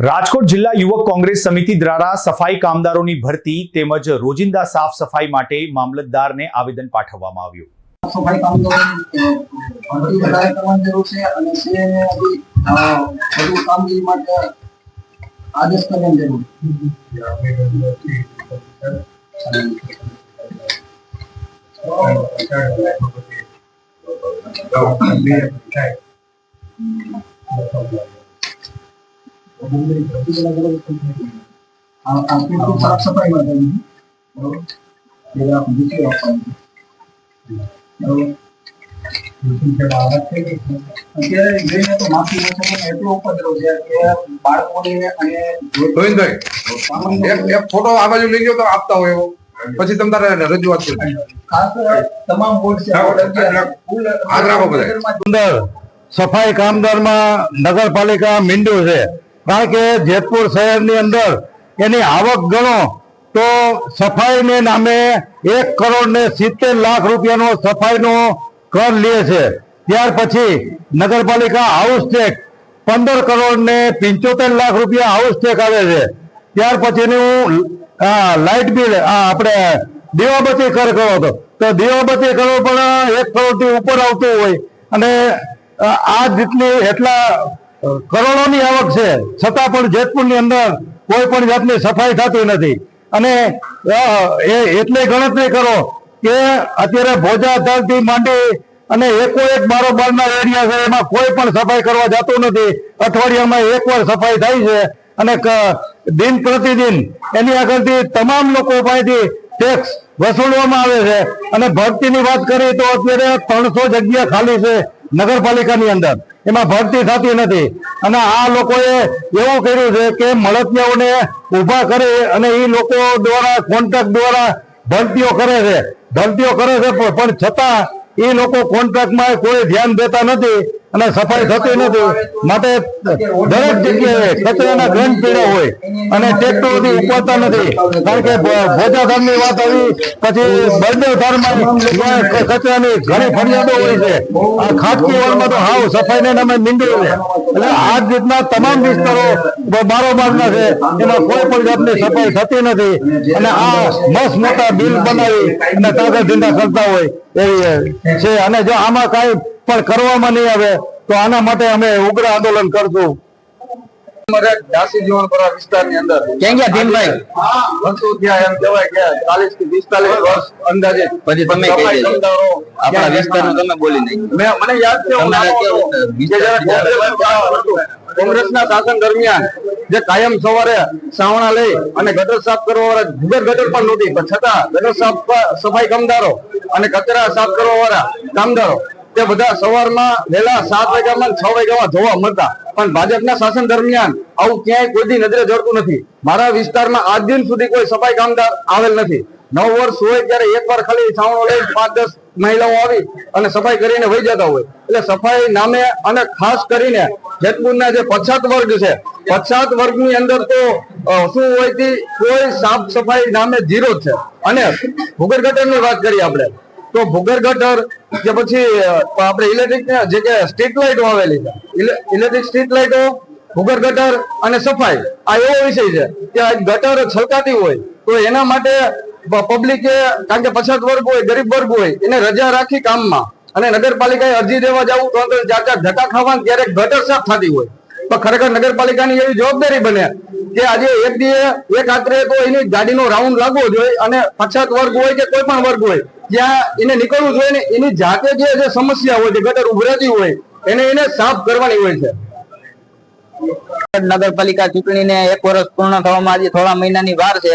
રાજકોટ જિલ્લા યુવક કોંગ્રેસ સમિતિ દ્વારા સફાઈ કામદારોની ભરતી તેમજ રોજિંદા સાફ સફાઈ માટે મામલતદારને આવેદન પાઠવવામાં આવ્યું। સફાઈ કામદારોની ભરતી વધારે કરવાની જરૂર છે અને સીએને વધુ કામગીરી માટે આદેશ કરવાની જરૂર સાફ સફાઈ માટે અત્યારે જોઈને તો માફી એટલો ઉપદ્રવ છે કે બાળકોને અને ગોવિંદભાઈ એક ફોટો આ બાજુ લઈ ગયો તો આપતા હોય એવો પછી તમે તારે રજૂઆત કરી ખાસ તમામ બોર્ડ છે અંદર સફાઈ કામદારમાં નગરપાલિકા મીંડું છે, કારણ કે જેતપુર શહેરની અંદર એની આવક ગણો તો સફાઈને નામે 1,70,00,000 રૂપિયાનો સફાઈનો કર લે છે। ત્યાર પછી નગરપાલિકા હાઉસ ટેક્સ 15,75,00,000 રૂપિયા હાઉસ ટેક્સ આવે છે। ત્યાર પછીનું લાઇટ બિલ આપણે દીવાબત્તી કર કરો તો દીવાબત્તી કરો પણ 1 કરોડથી ઉપર આવતું હોય અને આ જેટલી એટલા કરોડોની આવક છે છતાં પણ જેતપુરની અંદર કોઈ પણ જાતની સફાઈ થતી નથી। અને એટલે ગણતરી કરો કે અત્યારે ભોજાથી માંડી અને એક બારોબારના એરિયા છે એમાં કોઈ પણ સફાઈ કરવા જતું નથી। અઠવાડિયામાં એકવાર સફાઈ થાય છે અને દિન પ્રતિદિન એની આગળથી તમામ લોકો પાસેથી ટેક્સ વસૂલવામાં આવે છે। અને ભરતીની વાત કરીએ તો અત્યારે 300 જગ્યા ખાલી છે નગરપાલિકાની અંદર, એમાં ભરતી થતી નથી। અને આ લોકોએ એવું કર્યું છે કે મળતિયાઓને ઊભા કરી અને એ લોકો દ્વારા કોન્ટ્રાક્ટ દ્વારા ભરતીઓ કરે છે પણ છતાં એ લોકો કોન્ટ્રાક્ટમાં કોઈ ધ્યાન દેતા નથી અને સફાઈ થતી નથી। માટે દરેક જગ્યાએ કચરાના ગંધ પીડા હોય અને ટ્રેક્ટરોથી ઉપાડતા નથી, કારણ કે ભોજાધામની વાત આવી પછી બળદેવધારમાં કચરાની ઘણી ફરિયાદો હોય છે। આ ખાટકીવાળમાં તો હાવ સફાઈને નામે મીંડું છે। એટલે આ જ રીતના તમામ વિસ્તારો બારોબારના છે, એમાં કોઈ પણ જાતની સફાઈ થતી નથી અને આ મસ્ત મોટા બિલ બનાવી અને કાગળ ધંધા કરતા હોય એવી છે। અને જો આમાં કાંઈ પણ કરવામાં નહીં આવે તો આના માટે અમે ઉગ્ર આંદોલન કરશું। વિસ્તારની અંદર એમ કહેવાય કે 40 થી 45 વર્ષ અંદાજે પછી તમે આપણા વિસ્તારનું તમે બોલી નહીં। મને યાદ છે કોંગ્રેસના શાસન દરમિયાન જે કાયમ સવારે સાવણા લઈ અને ગટર સાફ કરવા વાળા ભૂગર્ભ ગટર પણ નહોતી, પણ છતાં ગટર સફાઈ કામદારો અને કચરા સાફ કરવા વાળા કામદારો તે બધા સવારમાં વહેલા 7 વાગ્યામાં 6 વાગ્યામાં જોવા મળતા। પણ ભાજપના શાસન દરમિયાન આવું ક્યાંય કોઈ નજરે જડતું નથી। મારા વિસ્તારમાં આજ દિન સુધી કોઈ સફાઈ કામદાર આવેલ નથી। 9 વર્ષ હોય ત્યારે એકવાર ખાલી સાવણો લઈ 5-10 મહિલાઓ આવી અને સફાઈ કરીને વહી જતા હોય। એટલે સફાઈ નામે અને ખાસ કરીને જેતપુરના જે પછાત વર્ગ છે, પછાત વર્ગની અંદર તો શું હોય કે કોઈ સાફ સફાઈ નામે ઝીરો જ છે। અને ભૂગર્ભ ગટરની વાત કરીએ આપણે તો ભૂગર્ભ ગટર કે પછી આપણે ઇલેક્ટ્રિક જે કે સ્ટ્રીટ લાઇટો આવેલી છે, ઇલેક્ટ્રિક સ્ટ્રીટ લાઇટો, ભૂગર્ભ ગટર અને સફાઈ આ એવો વિષય છે કે ગટર છલકાતી હોય તો એના માટે પબ્લિકે, કારણ કે પછાત વર્ગ હોય, ગરીબ વર્ગ હોય, એને રજા રાખી કામમાં અને નગરપાલિકાએ અરજી દેવા જવું તો અંદર જાતા ધક્કા ખાવાનું ક્યારેક ગટર સાફ થતી હોય તો ખરેખર નગરપાલિકાની એવી જવાબદારી બને કે આજે એક રાત્રે તો એની ગાડીનો રાઉન્ડ લાગવો જોઈએ અને પછાત વર્ગ હોય કે કોઈ પણ વર્ગ હોય ત્યાં એને નીકળવું જોઈએ ને એની જાતે જે સમસ્યા હોય, જે ગટર ઉભરાતી હોય એને સાફ કરવાની હોય છે। નગરપાલિકા ચૂંટણીને 1 વર્ષ પૂર્ણ થવામાં આજે થોડા મહિનાની વાર છે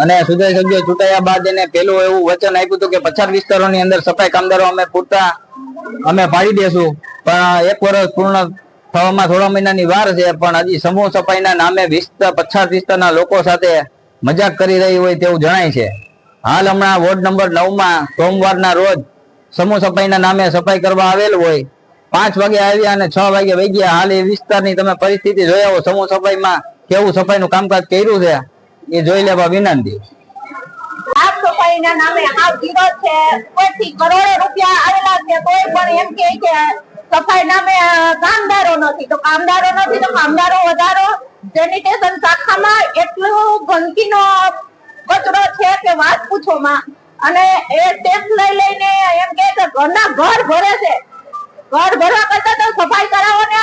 અને સુધારી સભ્યો ચૂંટાયા બાદ એને પેલું એવું વચન આપ્યું હતું કે પછાત વિસ્તારોની અંદર સફાઈ કામદારો અમે પૂરતા અમે પાડી દેશું, પણ 1 વર્ષ પૂર્ણ થવામાં થોડા મહિનાની વાર છે પણ હજી સમૂહ સફાઈના નામે પછાત વિસ્તારના લોકો સાથે મજાક કરી રહી હોય તેવું જણાય છે। હાલ હમણાં વોર્ડ નંબર 9માં સોમવારના રોજ સમૂહ સફાઈના નામે સફાઈ કરવા આવેલ હોય, 5 વાગે આવ્યા અને 6 વાગે વહી ગયા। હાલ એ વિસ્તારની તમે પરિસ્થિતિ જોઈ આવો, સમૂહ સફાઈમાં કેવું સફાઈનું કામકાજ કર્યું છે એ જોઈ લેવા વિનંતી। સાફ સફાઈના નામે હાવ ઝીરો છે, ઉપરથી કરોડો રૂપિયા આવેલા છે તોય પણ એમ કે સફાઈ નામે કામદારો નથી તો કામદારો વધારો. સેનિટેશન શાખામાં એટલું ગંદકીનો કચરો છે કે વાત પૂછોમાં. અને એ ટેક્સ લઈને એમ કે ઘરના ઘર ભરે છે. ઘર ભરવા કરતા તો સફાઈ કરાવો ને,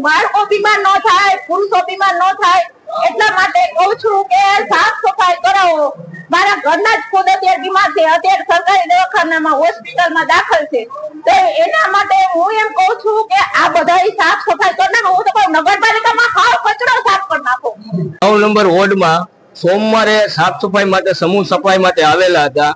બાળકો બીમાર ન થાય, પુરુષો બીમાર ન થાય એટલા માટે કહું છું કે સાફ સફાઈ કરાવો. મારા ઘરના જ ખુદ અત્યારે બીમાર છે, અત્યારે સરકારી દવાખાનામાં હોસ્પિટલમાં દાખલ છે. તો એના માટે હું એમ કહું છું કે આ બધા સાફ સફાઈ કરી નાખો. હું તો કહું નગરપાલિકામાં હાવ કચરો સાફ કરી નાખો. 9 નંબર વોર્ડમાં સોમવારે સાફ સફાઈ માટે સમૂહ સફાઈ માટે આવેલા હતા.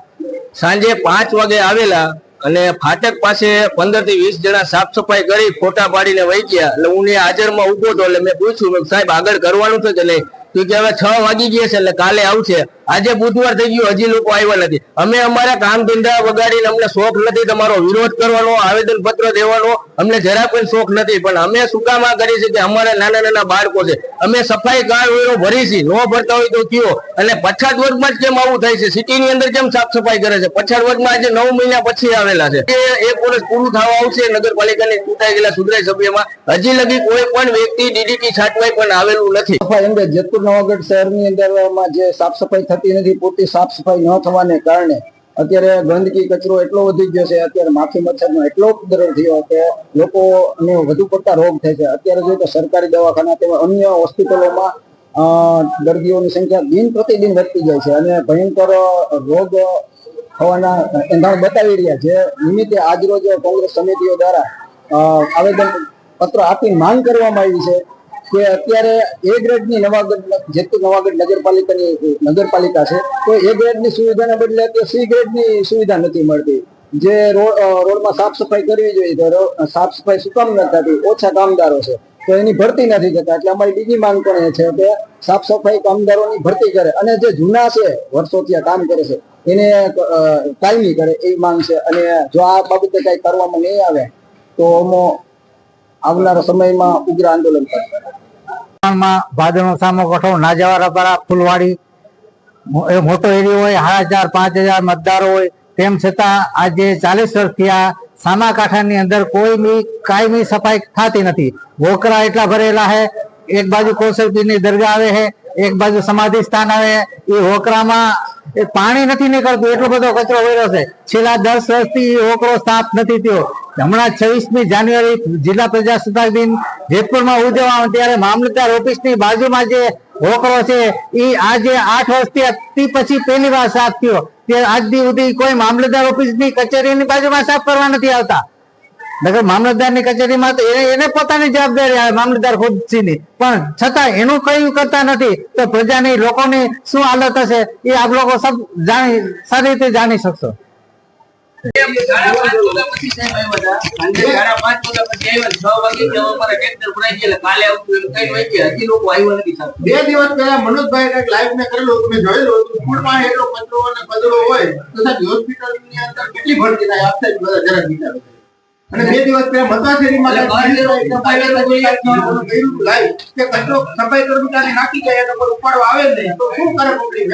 સાંજે 5 વાગે આવેલા અને ફાટક પાસે 15 થી 20 જણા સાફ સફાઈ કરી ફોટા પાડીને વહી ગયા. એટલે હું હાજરમાં ઉભો હતો એટલે મેં પૂછ્યું, સાહેબ આગળ કરવાનું છે કે નહીં? તો કે હવે 6 વાગી ગયા છે એટલે કાલે આવશે. આજે બુધવાર થઈ ગયું, હજી લોકો આવ્યા નથી. અમે અમારા કામ ધંધા વગાડીને અમને શોખ નથી તમારો વિરોધ કરવાનો, આવેદન પત્ર દેવાનો અમને જરા પણ શોખ નથી. પણ અમે શું કામ આ કરી છે કે અમારા નાના નાના બાળકો છે, અમે સફાઈ કામદારો ભરી છે, ન ભરતા હોય તો કયો. અને પછાત વર્ગમાં જ કેમ આવું થાય છે? સિટીની અંદર કેમ સાફ સફાઈ કરે છે? પછાત વર્ગમાં આજે 9 મહિના પછી આવેલા છે. એક વર્ષ પૂરું થવા આવશે નગરપાલિકાની ચૂંટાઈ ગયેલા સુધરાઈ સભ્યમાં, હજી લગી કોઈ પણ વ્યક્તિ ડીડીટી છાંટવાય પણ આવેલું નથી. સફાઈ અંગે જેતપુર નવાગઢ શહેરની અંદરમાં જે સાફ સફાઈ થતી નથી, પૂરતી સાફ સફાઈ ન થવાને કારણે અત્યારે ગંદકી કચરો એટલો વધી ગયો છે. અત્યારે માખી મચ્છરનો એટલો ઉપદ્રવ થયો કે લોકોને વધુ પડતા રોગ થાય છે. અત્યારે જોઈએ તો સરકારી દવાખાના તેમજ અન્ય હોસ્પિટલોમાં દર્દીઓની સંખ્યા દિન પ્રતિદિન વધતી જાય છે અને ભયંકર રોગ થવાના એંધાણ બતાવી રહ્યા છે. નિમિત્તે આજરોજ કોંગ્રેસ સમિતિઓ દ્વારા આવેદન પત્ર આપી માંગ કરવામાં આવી છે કે અત્યારે એ ગ્રેડની જેતપુર નવાગઢ નગરપાલિકા છે તો એ ગ્રેડની સુવિધાને બદલે કે સી ગ્રેડની સુવિધા નથી મળતી. જે રોડમાં સાફ સફાઈ કરવી જોઈએ તો સાફ સફાઈ શું કામ નથી થતી? ઓછા કામદારો છે તો એની ભરતી નથી થતા. એટલે અમારી બીજી માંગ પણ એ છે કે સાફ સફાઈ કામદારોની ભરતી કરે અને જે જૂના છે વર્ષોથી કામ કરે છે એને કાયમી કરે એવી માંગ છે. અને જો આ બાબતે કઈ કરવામાં નહીં આવે તો આવનારા સમયમાં ઉગ્ર આંદોલન કરશે. ભાદરનો સામો કઠો નાજાવાળા ફૂલવાડી મોટો એરિયો હોય, 4,000-5,000 મતદારો હોય, તેમ છતાં આજે 40 વર્ષથી આ સામાકાંઠાની અંદર કોઈ કાયમી સફાઈ થતી નથી. વોકરા એટલા ભરેલા હે, એક બાજુ કૌશલપીરની દરગાહ આવે છે, એક બાજુ સમાધિ સ્થાન આવે. એ વોકરામાં પાણી નથી નીકળતું, એટલો બધો કચરો વળ્યો છે. છેલ્લા 10 વર્ષથી વોકરો સાફ નથી થયો. હમણાં 26મી જાન્યુઆરી જિલ્લા પ્રજાસત્તાક દિન જેતપુરમાં ઉજવવામાં ત્યારે મામલતદાર ઓફિસની બાજુમાં જે વોકરો છે એ આજે 8 વર્ષથી પછી પહેલી વાર સાફ થયો. તે આજ સુધી કોઈ મામલતદાર ઓફિસની કચેરીની બાજુમાં સાફ કરવા નથી આવતા. નગર મામલતદારની કચેરીમાં તો એને પોતાની જવાબદારી આવે મામલતદાર ખુદની, પણ છતાં એનું કઈ કરતા નથી. તો પ્રજાની લોકોની શું હાલત હશે એ આપ લોકો સબ સારી રીતે જાણી શકશો. 5:30 વાગ્યા પછી સાહેબ આવ્યા હતા. 5:30 પછી આવ્યા, 6 વાગે કે અમારા ટ્રેક્ટર ભરાઈ ગયા કાલે આવતું એમ કઈ હોય કે હજી લોકો આવ્યા નથી સાહેબ. 2 દિવસ પહેલા મનોજભાઈ કઈક લાઈવ ને કરેલું તમે જોયેલું હતું. ફૂડમાં એટલો કચરો અને કચરો હોય તો સાહેબ હોસ્પિટલની અંદર કેટલી ભરતી થાય આપતા જ બધા જરા વિચારો. અને 2 દિવસ પહેલા મતાશેરીમાં લાઈવ કે કચરો સફાઈ કર્મચારી નાખી જાય અને ઉપાડવા આવે જ નહીં તો શું કરે પબ્લિક?